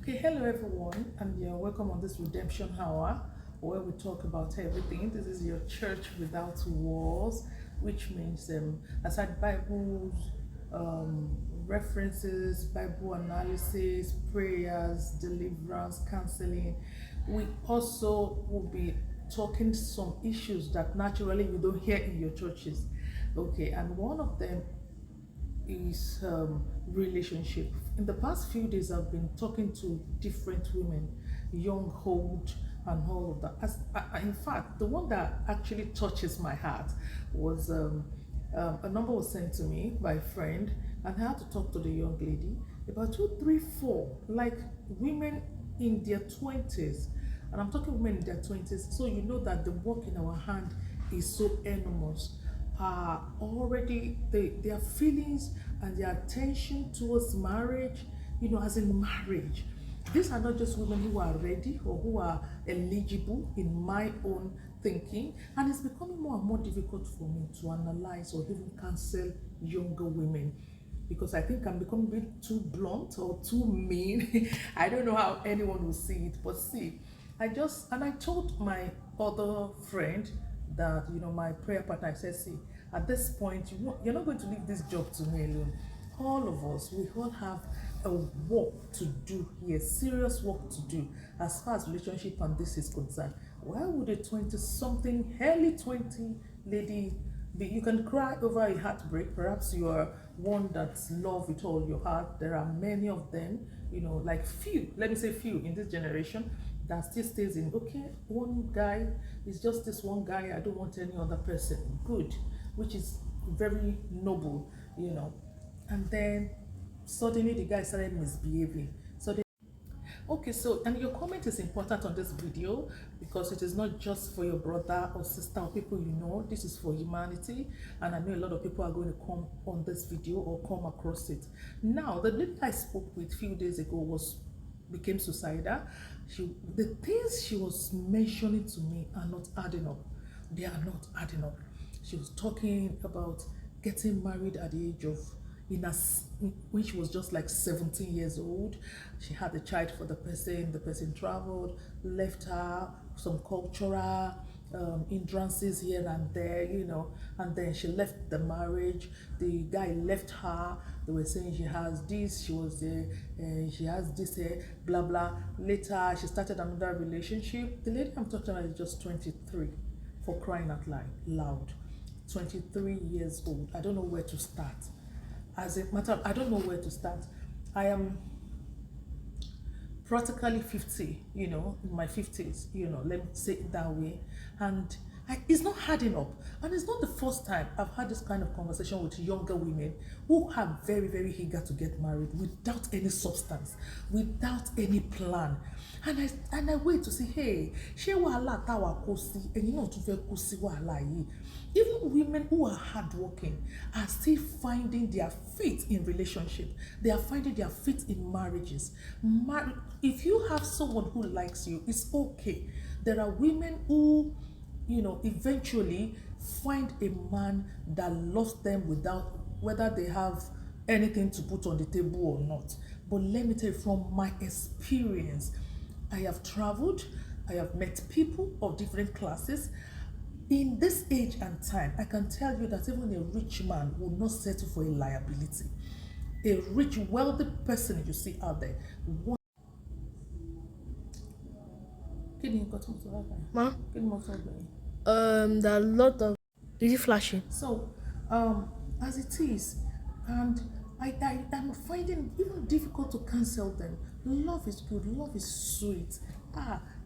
Okay, hello everyone, and you're welcome on this Redemption Hour where we talk about everything. This is your church without walls, which means aside Bibles, references, Bible analysis, prayers, deliverance, counseling, we also will be talking some issues that naturally you don't hear in your churches. Okay, and one of them is relationship. In the past few days, I've been talking to different women, young, old, and all of that. In fact, the one that actually touches my heart was a number was sent to me by a friend, and I had to talk to the young lady about two, three, four, like women in their 20s. And I'm talking women in their 20s, so you know that the work in our hand is so enormous. Already their feelings and their attention towards marriage, as in marriage. These are not just women who are ready or who are eligible in my own thinking, and it's becoming more and more difficult for me to analyze or even counsel younger women because I think I'm becoming a bit too blunt or too mean. I don't know how anyone will see it, but see, I told my other friend that my prayer partner, I said, see, at this point you're not going to leave this job to me alone. All of us, we all have a work to do here, serious work to do as far as relationship and this is concerned. Why would a 20 something, early 20 lady be? You can cry over a heartbreak. Perhaps you are one that's love with all your heart. There are many of them, like few, let me say few in this generation that still stays in, okay, one guy is just this one guy, I don't want any other person. Good, which is very noble, and then suddenly the guy started misbehaving. Okay, so and your comment is important on this video because it is not just for your brother or sister or people you know. This is for humanity, and I know a lot of people are going to come on this video or come across it. Now, the lady I spoke with a few days ago became suicidal. The things she was mentioning to me are not adding up. They are not adding up. She was talking about getting married at the age of when she was just like 17 years old. She had a child for the person traveled, left her, some cultural hindrances here and there, and then she left the marriage. The guy left her. They were saying she has this, she has this, blah blah. Later she started another relationship. The lady I'm talking about is just 23, for crying out loud. 23 years old. I don't know where to start. As a matter of, I don't know where to start. I am practically 50, in my 50s, let me say it that way. And it's not adding up. And it's not the first time I've had this kind of conversation with younger women who are very, very eager to get married without any substance, without any plan. And I wait to see, hey, ṣé wàhálà táwa kó sí, ẹ̀yin náà tún fẹ́ kó sí wàhálà yìí. Even women who are hardworking are still finding their feet in relationship. They are finding their feet in marriages. If you have someone who likes you, it's okay. There are women who, eventually find a man that loves them without whether they have anything to put on the table or not. But let me tell you, from my experience, I have traveled, I have met people of different classes. In this age and time, I can tell you that even a rich man will not settle for a liability. A rich, wealthy person you see out there. Ma? There are a lot of. Is it flashing? So, as it is, and I'm finding it even difficult to cancel them. Love is good, love is sweet.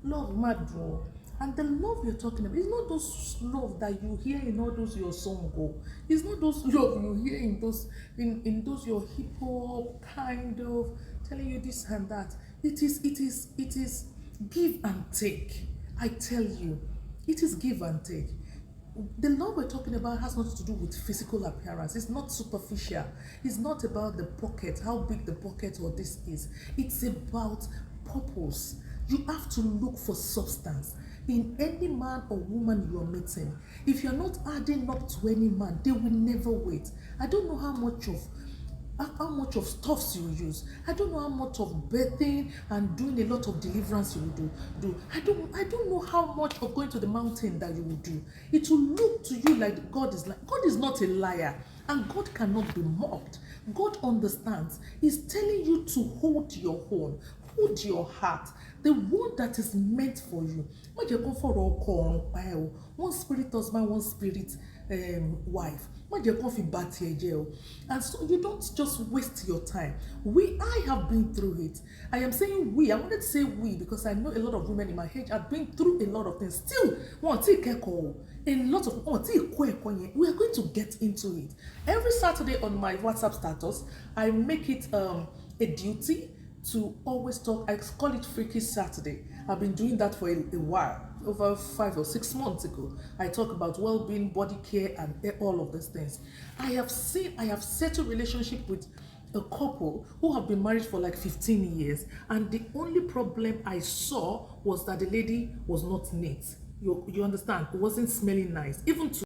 Love mad draw. And the love you're talking about is not those love that you hear in all those your song go. It's not those love you hear in those your hip hop kind of telling you this and that. It is give and take. I tell you, it is give and take. The love we're talking about has nothing to do with physical appearance. It's not superficial. It's not about the pocket, how big the pocket or this is. It's about purpose. You have to look for substance in any man or woman you are meeting. If you're not adding up to any man, they will never wait. I don't know how much of how much of stuffs you will use. I don't know how much of birthing and doing a lot of deliverance you will do. I don't know how much of going to the mountain that you will do. It will look to you like God is not a liar, and God cannot be mocked. God understands. He's telling you to hold your own, hold your heart, the one that is meant for you. One spirit husband, one spirit wife. And so you don't just waste your time. I have been through it. I am saying we. I wanted to say we because I know a lot of women in my age have been through a lot of things. Still, a lot of we are going to get into it. Every Saturday on my WhatsApp status, I make it a duty to always talk. I call it Freaky Saturday. I've been doing that for a while. Over 5 or 6 months ago, I talk about well-being, body care, and all of these things. I have settled relationship with a couple who have been married for like 15 years, and the only problem I saw was that the lady was not neat. You understand? It wasn't smelling nice. Even to